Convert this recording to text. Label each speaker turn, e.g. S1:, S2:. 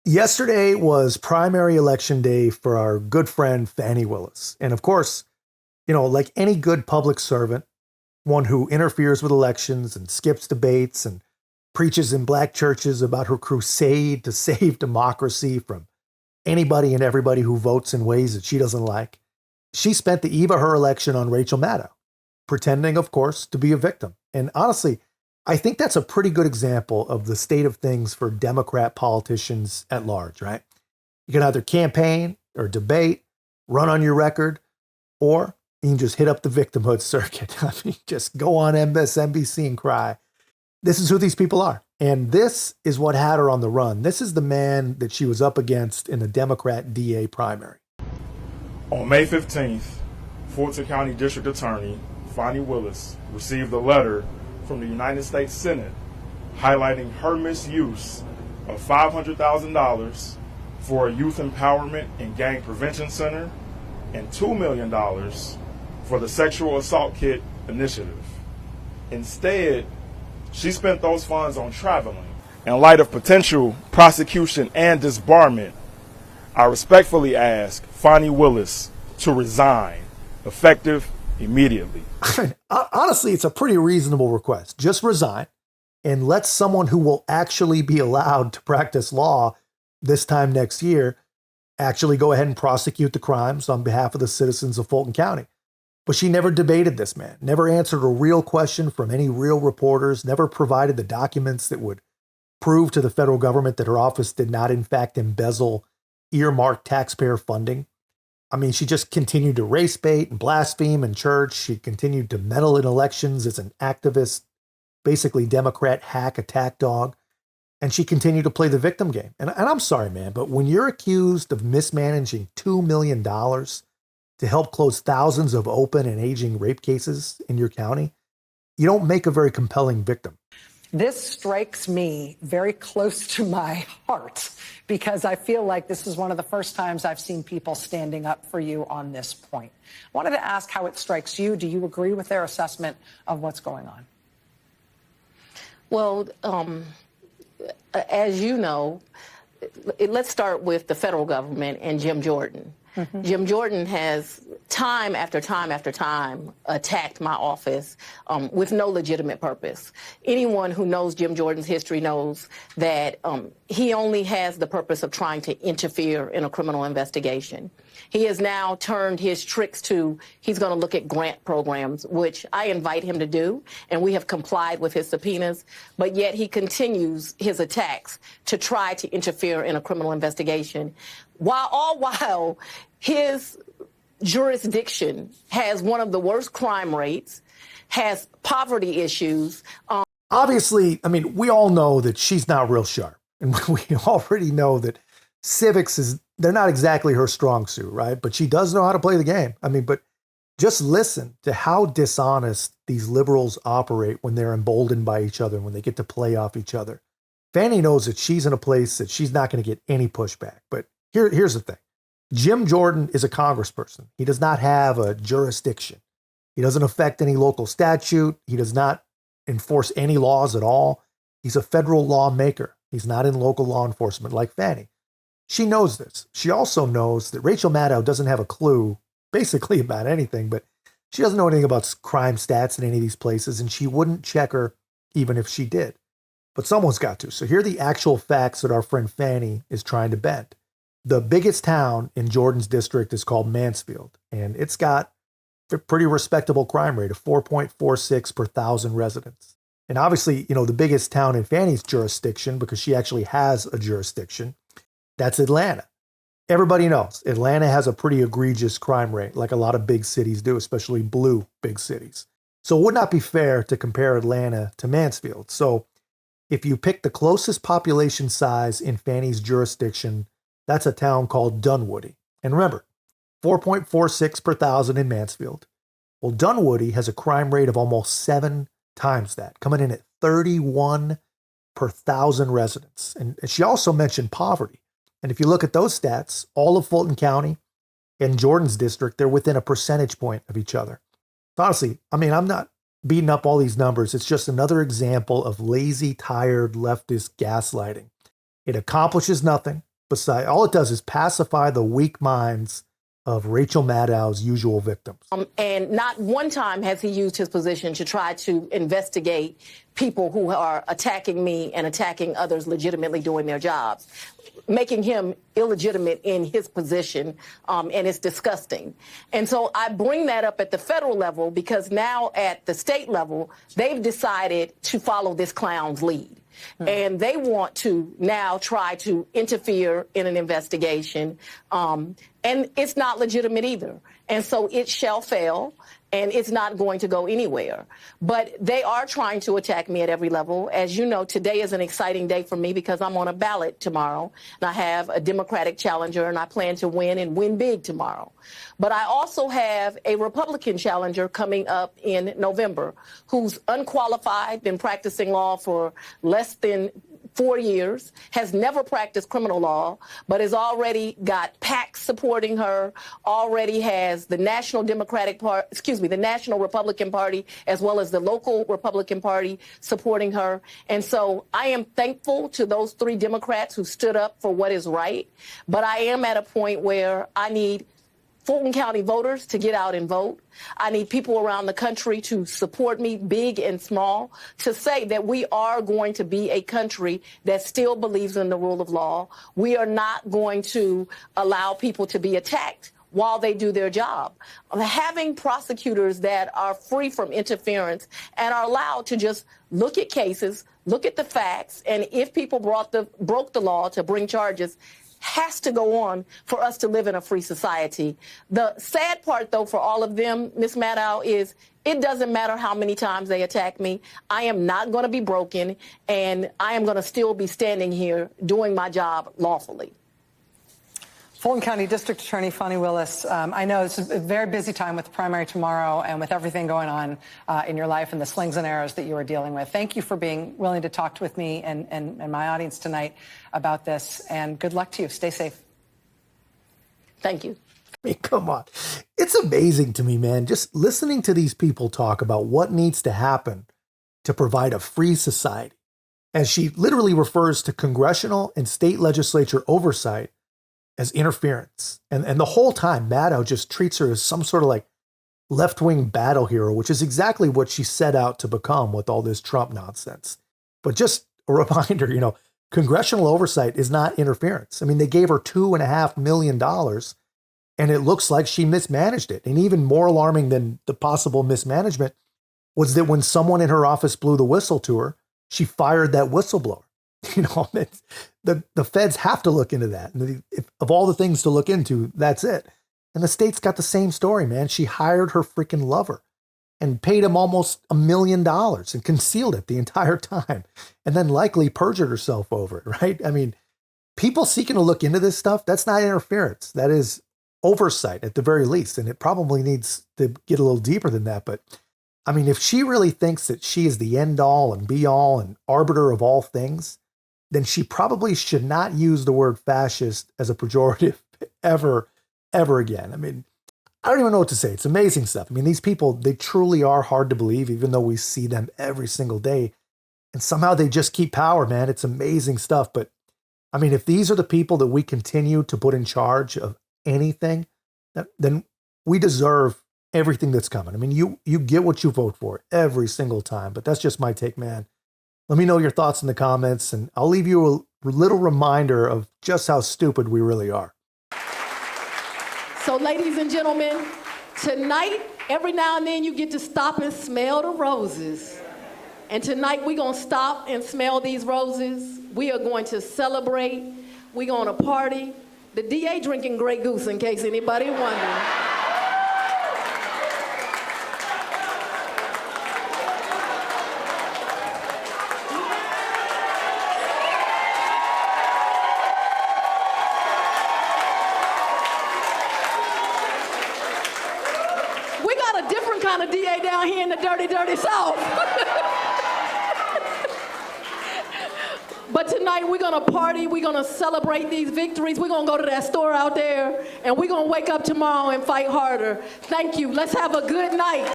S1: Yesterday was primary election day for our good friend Fani Willis. And of course, like any good public servant, one who interferes with elections and skips debates and preaches in black churches about her crusade to save democracy from anybody and everybody who votes in ways that she doesn't like. She spent the eve of her election on Rachel Maddow, pretending, of course, to be a victim. And honestly, I think that's a pretty good example of the state of things for Democrat politicians at large, right? You can either campaign or debate, run on your record, or you can just hit up the victimhood circuit. I mean, just go on MSNBC and cry. This is who these people are. And this is what had her on the run. This is the man that she was up against in the Democrat DA primary.
S2: On May 15th, Fulton County District Attorney Fani Willis received a letter from the United States Senate highlighting her misuse of $500,000 for a youth empowerment and gang prevention center and $2 million for the sexual assault kit initiative. Instead, she spent those funds on traveling. In light of potential prosecution and disbarment, I respectfully ask Fani Willis to resign, effective immediately.
S1: Honestly, it's a pretty reasonable request. Just resign and let someone who will actually be allowed to practice law this time next year actually go ahead and prosecute the crimes on behalf of the citizens of Fulton County. But she never debated this man, never answered a real question from any real reporters, never provided the documents that would prove to the federal government that her office did not, in fact, embezzle earmarked taxpayer funding. I mean, she just continued to race bait and blaspheme in church. She continued to meddle in elections as an activist, basically Democrat hack attack dog. And she continued to play the victim game. And I'm sorry, man, but when you're accused of mismanaging $2 million to help close thousands of open and aging rape cases in your county, you don't make a very compelling victim.
S3: This strikes me very close to my heart because I feel like this is one of the first times I've seen people standing up for you on this point. I wanted to ask how it strikes you. Do you agree with their assessment of what's going on?
S4: Well, as you know, let's start with the federal government and Jim Jordan. Mm-hmm. Jim Jordan has time after time after time attacked my office with no legitimate purpose. Anyone who knows Jim Jordan's history knows that he only has the purpose of trying to interfere in a criminal investigation. He has now turned his tricks to he's going to look at grant programs, which I invite him to do, and we have complied with his subpoenas, but yet he continues his attacks to try to interfere in a criminal investigation, while his jurisdiction has one of the worst crime rates, has poverty issues.
S1: Obviously, I mean, we all know that she's not real sharp. And we already know that civics they're not exactly her strong suit, right? But she does know how to play the game. I mean, but just listen to how dishonest these liberals operate when they're emboldened by each other, when they get to play off each other. Fannie knows that she's in a place that she's not going to get any pushback. But here's the thing. Jim Jordan is a congressperson. He does not have a jurisdiction. He doesn't affect any local statute. He does not enforce any laws at all. He's a federal lawmaker. He's not in local law enforcement like Fannie. She knows this. She also knows that Rachel Maddow doesn't have a clue basically about anything, but she doesn't know anything about crime stats in any of these places, and she wouldn't check her even if she did. But someone's got to. So here are the actual facts that our friend Fannie is trying to bend. The biggest town in Jordan's district is called Mansfield, and it's got a pretty respectable crime rate of 4.46 per thousand residents. And obviously, the biggest town in Fannie's jurisdiction, because she actually has a jurisdiction, that's Atlanta. Everybody knows Atlanta has a pretty egregious crime rate, like a lot of big cities do, especially blue big cities. So it would not be fair to compare Atlanta to Mansfield. So if you pick the closest population size in Fannie's jurisdiction, that's a town called Dunwoody. And remember, 4.46 per thousand in Mansfield. Well, Dunwoody has a crime rate of almost 7 times that, coming in at 31 per thousand residents. And she also mentioned poverty. And if you look at those stats, all of Fulton County and Jordan's district, they're within a percentage point of each other. So honestly, I mean, I'm not beating up all these numbers. It's just another example of lazy, tired, leftist gaslighting. It accomplishes nothing. all it does is pacify the weak minds of Rachel Maddow's usual victims.
S4: And not one time has he used his position to try to investigate people who are attacking me and attacking others legitimately doing their jobs, making him illegitimate in his position, and it's disgusting. And so I bring that up at the federal level because now at the state level, they've decided to follow this clown's lead. And they want to now try to interfere in an investigation. And it's not legitimate either. And so it shall fail, and it's not going to go anywhere. But they are trying to attack me at every level. As you know, today is an exciting day for me because I'm on a ballot tomorrow, and I have a Democratic challenger, and I plan to win and win big tomorrow. But I also have a Republican challenger coming up in November who's unqualified, been practicing law for less than 4 years, has never practiced criminal law, but has already got PACs supporting her, already has the National the National Republican Party, as well as the local Republican Party supporting her. And so I am thankful to those 3 Democrats who stood up for what is right. But I am at a point where I need Fulton County voters to get out and vote. I need people around the country to support me, big and small, to say that we are going to be a country that still believes in the rule of law. We are not going to allow people to be attacked while they do their job. Having prosecutors that are free from interference and are allowed to just look at cases, look at the facts, and if people broke the law to bring charges, has to go on for us to live in a free society. The sad part, though, for all of them, Ms. Maddow, is it doesn't matter how many times they attack me. I am not going to be broken, and I am going to still be standing here doing my job lawfully.
S3: Fulton County District Attorney Fani Willis, I know it's a very busy time with the primary tomorrow and with everything going on in your life and the slings and arrows that you are dealing with. Thank you for being willing to talk with me and my audience tonight about this, and good luck to you. Stay safe.
S4: Thank you.
S1: I mean, come on. It's amazing to me, man, just listening to these people talk about what needs to happen to provide a free society. As she literally refers to congressional and state legislature oversight as interference. And the whole time, Maddow just treats her as some sort of like left-wing battle hero, which is exactly what she set out to become with all this Trump nonsense. But just a reminder, congressional oversight is not interference. I mean, they gave her $2.5 million, and it looks like she mismanaged it. And even more alarming than the possible mismanagement was that when someone in her office blew the whistle to her, she fired that whistleblower. The feds have to look into that. And of all the things to look into, that's it. And the state's got the same story, man. She hired her freaking lover and paid him almost $1 million and concealed it the entire time, and then likely perjured herself over it, right? I mean, people seeking to look into this stuff, that's not interference. That is oversight at the very least. And it probably needs to get a little deeper than that. But I mean, if she really thinks that she is the end all and be all and arbiter of all things, then she probably should not use the word fascist as a pejorative ever again. I mean, I don't even know what to say. It's amazing stuff. I mean, these people, they truly are hard to believe, even though we see them every single day. And somehow they just keep power, man. It's amazing stuff. But I mean, if these are the people that we continue to put in charge of anything, then we deserve everything that's coming. I mean, you get what you vote for every single time. But that's just my take, man. Let me know your thoughts in the comments, and I'll leave you a little reminder of just how stupid we really are.
S4: So, ladies and gentlemen, tonight, every now and then you get to stop and smell the roses. And tonight we're going to stop and smell these roses. We are going to celebrate. We're going to party. The DA drinking Grey Goose, in case anybody wondering. Kind of DA down here in the dirty, dirty South. But tonight we're going to party. We're going to celebrate these victories. We're going to go to that store out there, and we're going to wake up tomorrow and fight harder. Thank you. Let's have a good night.